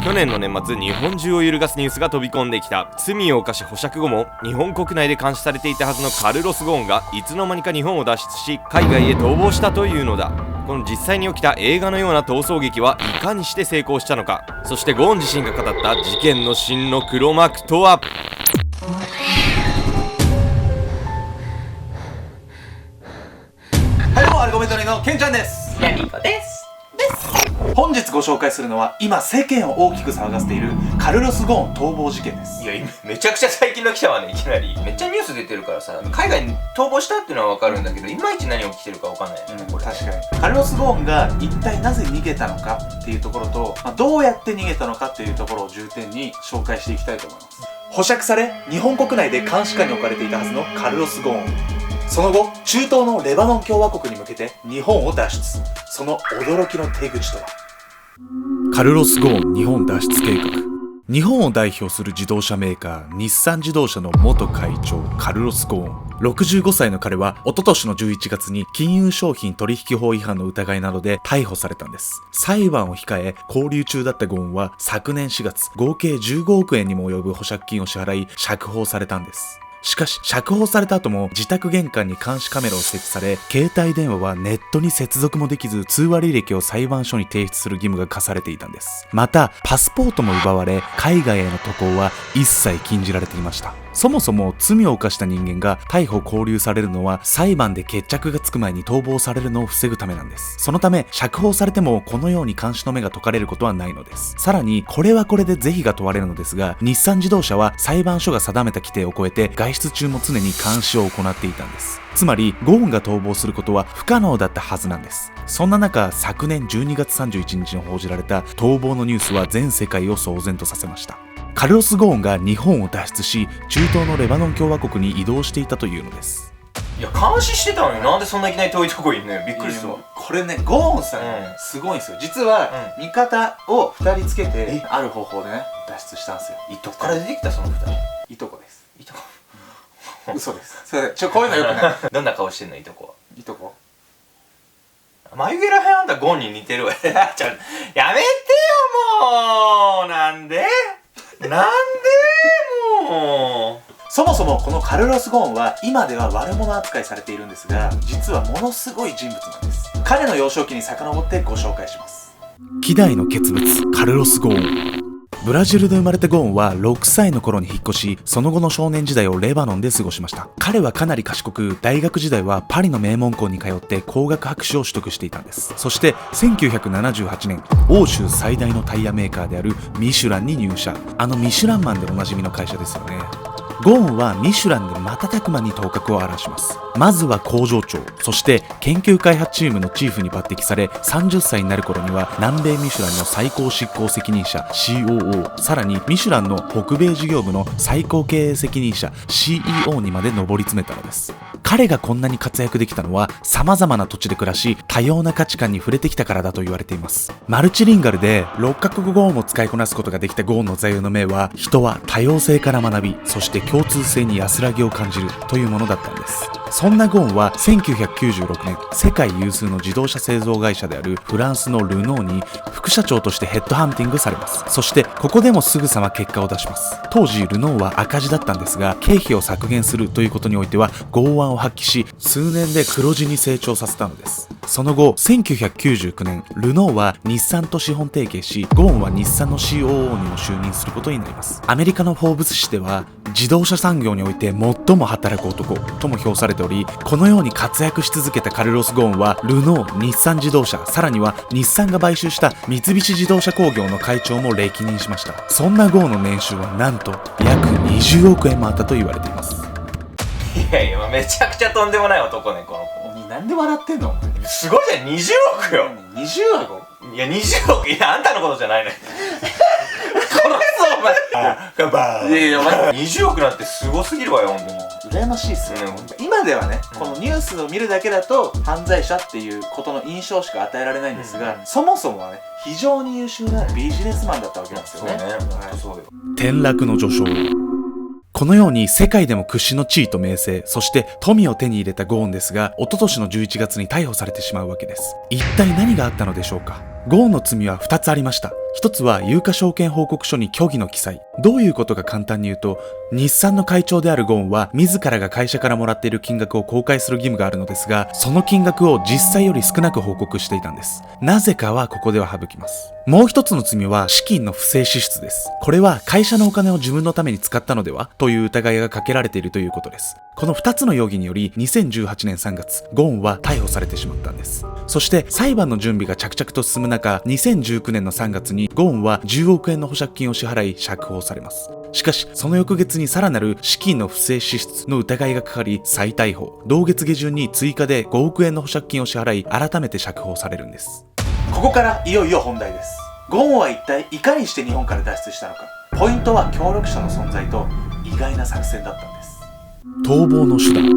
去年の年末、日本中を揺るがすニュースが飛び込んできた。罪を犯し保釈後も日本国内で監視されていたはずのカルロス・ゴーンがいつの間にか日本を脱出し、海外へ逃亡したというのだ。この実際に起きた映画のような逃走劇はいかにして成功したのか。そしてゴーン自身が語った事件の真の黒幕とは。はい、どうもアルゴメトリのケンちゃんです。ヤミコです。本日ご紹介するのは今世間を大きく騒がせているカルロス・ゴーン逃亡事件です。いや、めちゃくちゃ最近の記者はね、いきなりめっちゃニュース出てるからさ、海外に逃亡したっていうのは分かるんだけど、いまいち何起きてるか分かんないよね、これ。確かにカルロス・ゴーンが一体なぜ逃げたのかっていうところと、どうやって逃げたのかっていうところを重点に紹介していきたいと思います。保釈され日本国内で監視下に置かれていたはずのカルロス・ゴーン、その後中東のレバノン共和国に向けて日本を脱出。その驚きの手口とは。カルロス・ゴーン日本脱出計画。日本を代表する自動車メーカー日産自動車の元会長カルロス・ゴーン。65歳の彼は一昨年の11月に金融商品取引法違反の疑いなどで逮捕されたんです。裁判を控え勾留中だったゴーンは昨年4月合計15億円にも及ぶ保釈金を支払い釈放されたんです。しかし釈放された後も自宅玄関に監視カメラを設置され、携帯電話はネットに接続もできず、通話履歴を裁判所に提出する義務が課されていたんです。またパスポートも奪われ、海外への渡航は一切禁じられていました。そもそも罪を犯した人間が逮捕勾留されるのは裁判で決着がつく前に逃亡されるのを防ぐためなんです。そのため釈放されてもこのように監視の目が解かれることはないのです。さらにこれはこれで是非が問われるのですが、日産自動車は裁判所が定めた規定を超えて外出中も常に監視を行っていたんです。つまりゴーンが逃亡することは不可能だったはずなんです。そんな中、昨年12月31日に報じられた逃亡のニュースは全世界を騒然とさせました。カルロス・ゴーンが日本を脱出し、中東のレバノン共和国に移動していたというのです。いや、監視してたのになんでそんないきなり遠いとこいんのよ。びっくりするわ。これね、ゴーンさん、すごいんですよ。実は、味方を2人つけてある方法でね脱出したんですよ。いとこから出てきたその2人。いとこです。いとこ嘘です。それこういうのよくない。どんな顔してんのいとこは。いとこ眉毛らへんあんたゴンに似てるわ。やめてよもう。なんでもう。そもそもこのカルロス・ゴーンは今では悪者扱いされているんですが、実はものすごい人物なんです。彼の幼少期に遡ってご紹介します。希代の傑物カルロス・ゴーン。ブラジルで生まれたゴーンは6歳の頃に引っ越し、その後の少年時代をレバノンで過ごしました。彼はかなり賢く、大学時代はパリの名門校に通って工学博士を取得していたんです。そして1978年、欧州最大のタイヤメーカーであるミシュランに入社。ミシュランマンでおなじみの会社ですよね。ゴーンはミシュランで瞬く間に頭角を現します。まずは工場長、そして研究開発チームのチーフに抜擢され、30歳になる頃には南米ミシュランの最高執行責任者 COO、 さらにミシュランの北米事業部の最高経営責任者 CEO にまで上り詰めたのです。彼がこんなに活躍できたのは様々な土地で暮らし、多様な価値観に触れてきたからだと言われています。マルチリンガルで6カ国語をも使いこなすことができたゴーンの座右の銘は、人は多様性から学び、そして共通性に安らぎを感じるというものだったんです。そんなゴーンは1996年、世界有数の自動車製造会社であるフランスのルノーに副社長としてヘッドハンティングされます。そしてここでもすぐさま結果を出します。当時ルノーは赤字だったんですが、経費を削減するということにおいては剛腕を発揮し、数年で黒字に成長させたのです。その後1999年、ルノーは日産と資本提携し、ゴーンは日産の COO にも就任することになります。アメリカのフォーブス誌では自動車産業において最も働く男とも評されており、このように活躍し続けたカルロス・ゴーンはルノー、日産自動車、さらには日産が買収した三菱自動車工業の会長も歴任しました。そんなゴーンの年収はなんと約20億円もあったと言われています。いやいや、めちゃくちゃとんでもない男ね、この子。なんで笑ってんの？すごいじゃん、20億よ。20億？いや、20億、いや、あんたのことじゃないね。殺すぞお前。乾杯。いやいや、20億なんてすごすぎるわよ、ほんとに。羨ましいっすよ、今ではね、このニュースを見るだけだと犯罪者っていうことの印象しか与えられないんですが、そもそもはね、非常に優秀なビジネスマンだったわけなんですよね。そうね、ほんとそうよ。転落の序章。このように世界でも屈指の地位と名声、そして富を手に入れたゴーンですが、一昨年の11月に逮捕されてしまうわけです。一体何があったのでしょうか。ゴーンの罪は2つありました。一つは有価証券報告書に虚偽の記載。どういうことか簡単に言うと、日産の会長であるゴーンは自らが会社からもらっている金額を公開する義務があるのですが、その金額を実際より少なく報告していたんです。なぜかはここでは省きます。もう一つの罪は資金の不正支出です。これは会社のお金を自分のために使ったのではという疑いがかけられているということです。この2つの容疑により2018年3月、ゴーンは逮捕されてしまったんです。そして裁判の準備が着々と進む中、2019年の3月にゴーンは10億円の保釈金を支払い釈放されます。しかしその翌月にさらなる資金の不正支出の疑いがかかり再逮捕。同月下旬に追加で5億円の保釈金を支払い改めて釈放されるんです。ここからいよいよ本題です。ゴーンは一体いかにして日本から脱出したのか。ポイントは協力者の存在と意外な作戦だったんです。逃亡の手段。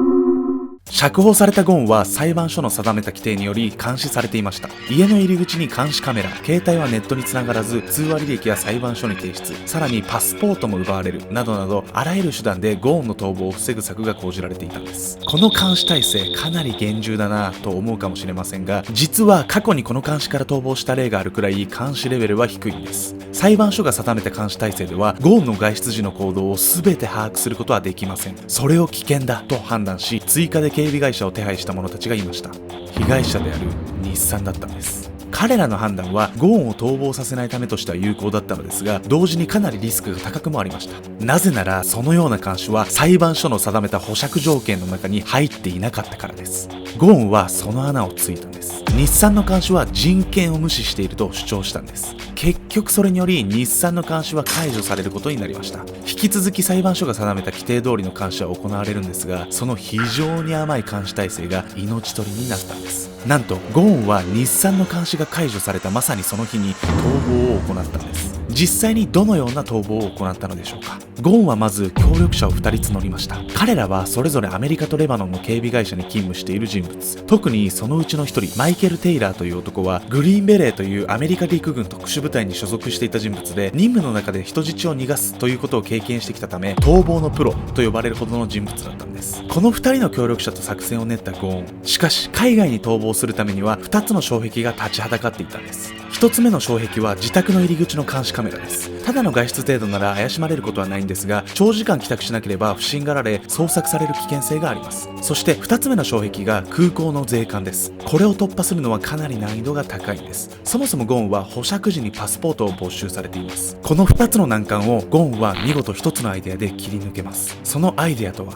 釈放されたゴーンは裁判所の定めた規定により監視されていました。家の入り口に監視カメラ、携帯はネットにつながらず通話履歴や裁判所に提出、さらにパスポートも奪われるなどなど、あらゆる手段でゴーンの逃亡を防ぐ策が講じられていたんです。この監視体制かなり厳重だなと思うかもしれませんが、実は過去にこの監視から逃亡した例があるくらい監視レベルは低いんです。裁判所が定めた監視体制ではゴーンの外出時の行動を全て把握することはできません。それを危険だと判断し、追加で警備会社を手配した者たちがいました。被害者である日産だったんです。彼らの判断はゴーンを逃亡させないためとしては有効だったのですが、同時にかなりリスクが高くもありました。なぜならそのような監視は裁判所の定めた保釈条件の中に入っていなかったからです。ゴーンはその穴をついたんです。日産の監視は人権を無視していると主張したんです。結局それにより日産の監視は解除されることになりました。引き続き裁判所が定めた規定通りの監視は行われるんですが、その非常に甘い監視体制が命取りになったんです。なんとゴーンは日産の監視が解除されたまさにその日に逃亡を行ったんです。実際にどのような逃亡を行ったのでしょうか。ゴーンはまず協力者を2人募りました。彼らはそれぞれアメリカとレバノンの警備会社に勤務している人物。特にそのうちの1人マイケル・テイラーという男はグリーンベレーというアメリカ陸軍特殊部隊に所属していた人物で、任務の中で人質を逃がすということを経験してきたため逃亡のプロと呼ばれるほどの人物だったんです。この2人の協力者と作戦を練ったゴーン。しかし海外に逃亡するためには2つの障壁が立ちはだかっていたんです。1つ目の障壁は自宅の入り口の監視カメラです。ただの外出程度なら怪しまれることはないんですが、長時間帰宅しなければ不審がられ捜索される危険性があります。そして2つ目の障壁が空港の税関です。これを突破するのはかなり難易度が高いんです。そもそもゴーンは保釈時にパスポートを没収されています。この2つの難関をゴーンは見事1つのアイデアで切り抜けます。そのアイデアとは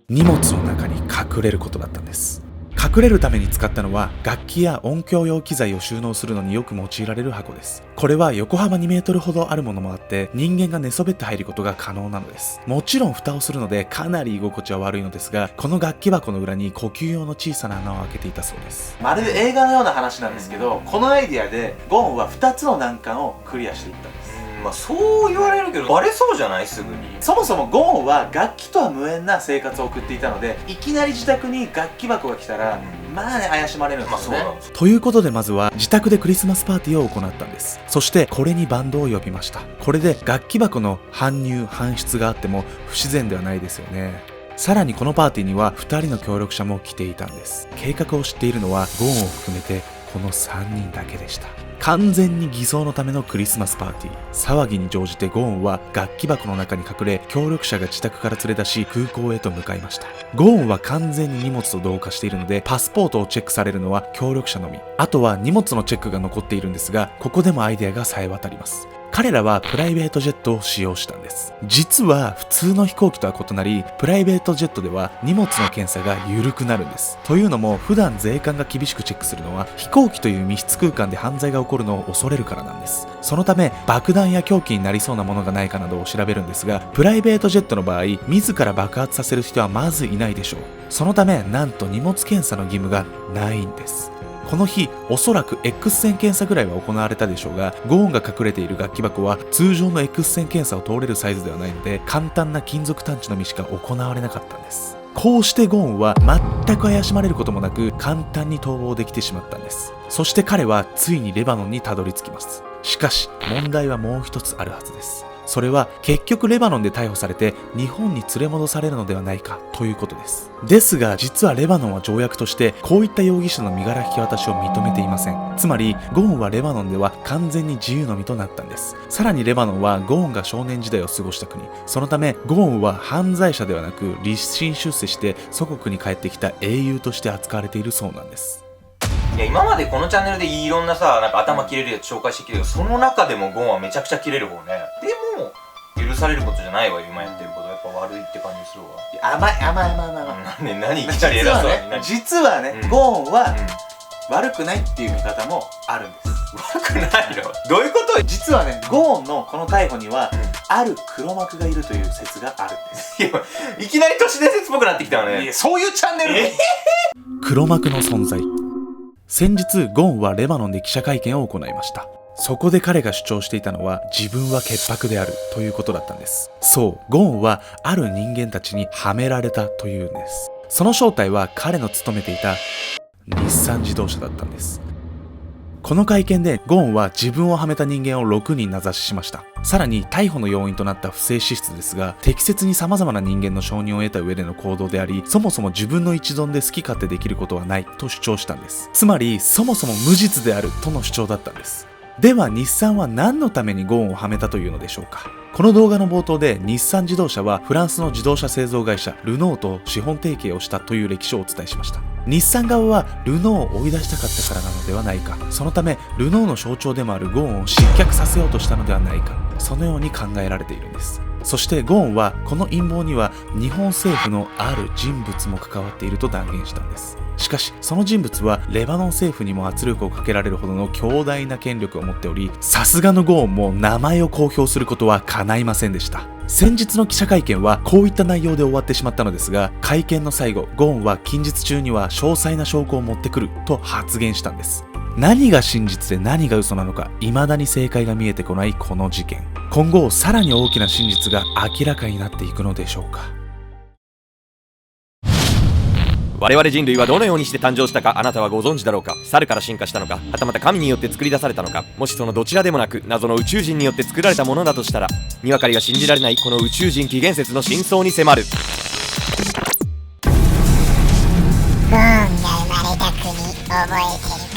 荷物の中に隠れることだったんです。隠れるために使ったのは楽器や音響用機材を収納するのによく用いられる箱です。これは横幅2メートルほどあるものもあって人間が寝そべって入ることが可能なのです。もちろん蓋をするのでかなり居心地は悪いのですが、この楽器箱の裏に呼吸用の小さな穴を開けていたそうです。まるで映画のような話なんですけど、このアイデアでゴーンは2つの難関をクリアしていったんです。まあそう言われるけどバレそうじゃない？すぐに。そもそもゴーンは楽器とは無縁な生活を送っていたので、いきなり自宅に楽器箱が来たらまあね、怪しまれるんですよね。ということでまずは自宅でクリスマスパーティーを行ったんです。そしてこれにバンドを呼びました。これで楽器箱の搬入搬出があっても不自然ではないですよね。さらにこのパーティーには2人の協力者も来ていたんです。計画を知っているのはゴーンを含めてこの3人だけでした。完全に偽装のためのクリスマスパーティー。騒ぎに乗じてゴーンは楽器箱の中に隠れ、協力者が自宅から連れ出し空港へと向かいました。ゴーンは完全に荷物と同化しているのでパスポートをチェックされるのは協力者のみ。あとは荷物のチェックが残っているんですが、ここでもアイデアが冴え渡ります。彼らはプライベートジェットを使用したんです。実は普通の飛行機とは異なり、プライベートジェットでは荷物の検査が緩くなるんです。というのも普段税関が厳しくチェックするのは飛行機という密室空間で犯罪が起こるのを恐れるからなんです。そのため爆弾や凶器になりそうなものがないかなどを調べるんですが、プライベートジェットの場合自ら爆発させる人はまずいないでしょう。そのためなんと荷物検査の義務がないんです。この日おそらく X 線検査ぐらいは行われたでしょうが、ゴーンが隠れている楽器箱は通常の X 線検査を通れるサイズではないので、簡単な金属探知のみしか行われなかったんです。こうしてゴーンは全く怪しまれることもなく簡単に逃亡できてしまったんです。そして彼はついにレバノンにたどり着きます。しかし問題はもう一つあるはずです。それは結局レバノンで逮捕されて日本に連れ戻されるのではないかということです。ですが実はレバノンは条約としてこういった容疑者の身柄引き渡しを認めていません。つまりゴーンはレバノンでは完全に自由の身となったんです。さらにレバノンはゴーンが少年時代を過ごした国、そのためゴーンは犯罪者ではなく立身出世して祖国に帰ってきた英雄として扱われているそうなんです。いや今までこのチャンネルでいろんなさ、なんか頭切れるやつ紹介してきてるけど、その中でもゴンはめちゃくちゃ切れる方ね。でも許されることじゃないわよ、今やってること。やっぱ悪いって感じするわ。甘い何いきなり偉そうに。実はね、ゴーンは悪くないっていう見方もあるんです。悪くないの？どういうこと？実はね、ゴーンのこの逮捕にはある黒幕がいるという説があるんです。いきなり都市伝説っぽくなってきたわね。いや、そういうチャンネル。黒幕の存在。先日ゴーンはレバノンで記者会見を行いました。そこで彼が主張していたのは自分は潔白であるということだったんです。そう、ゴーンはある人間たちにはめられたというんです。その正体は彼の勤めていた日産自動車だったんです。この会見でゴーンは自分をはめた人間を6人名指ししました。さらに逮捕の要因となった不正支出ですが、適切に様々な人間の承認を得た上での行動であり、そもそも自分の一存で好き勝手できることはないと主張したんです。つまりそもそも無実であるとの主張だったんです。では日産は何のためにゴーンをはめたというのでしょうか。この動画の冒頭で日産自動車はフランスの自動車製造会社ルノーと資本提携をしたという歴史をお伝えしました。日産側はルノーを追い出したかったからなのではないか、そのためルノーの象徴でもあるゴーンを失脚させようとしたのではないか、そのように考えられているんです。そしてゴーンはこの陰謀には日本政府のある人物も関わっていると断言したんです。しかしその人物はレバノン政府にも圧力をかけられるほどの強大な権力を持っており、さすがのゴーンも名前を公表することは叶いませんでした。先日の記者会見はこういった内容で終わってしまったのですが、会見の最後ゴーンは近日中には詳細な証拠を持ってくると発言したんです。何が真実で何が嘘なのか未だに正解が見えてこないこの事件、今後さらに大きな真実が明らかになっていくのでしょうか。我々人類はどのようにして誕生したか、あなたはご存知だろうか。猿から進化したのか、はたまた神によって作り出されたのか。もしそのどちらでもなく謎の宇宙人によって作られたものだとしたら、にわかりが信じられないこの宇宙人起源説の真相に迫る。ゴーンが生まれた国覚えてる？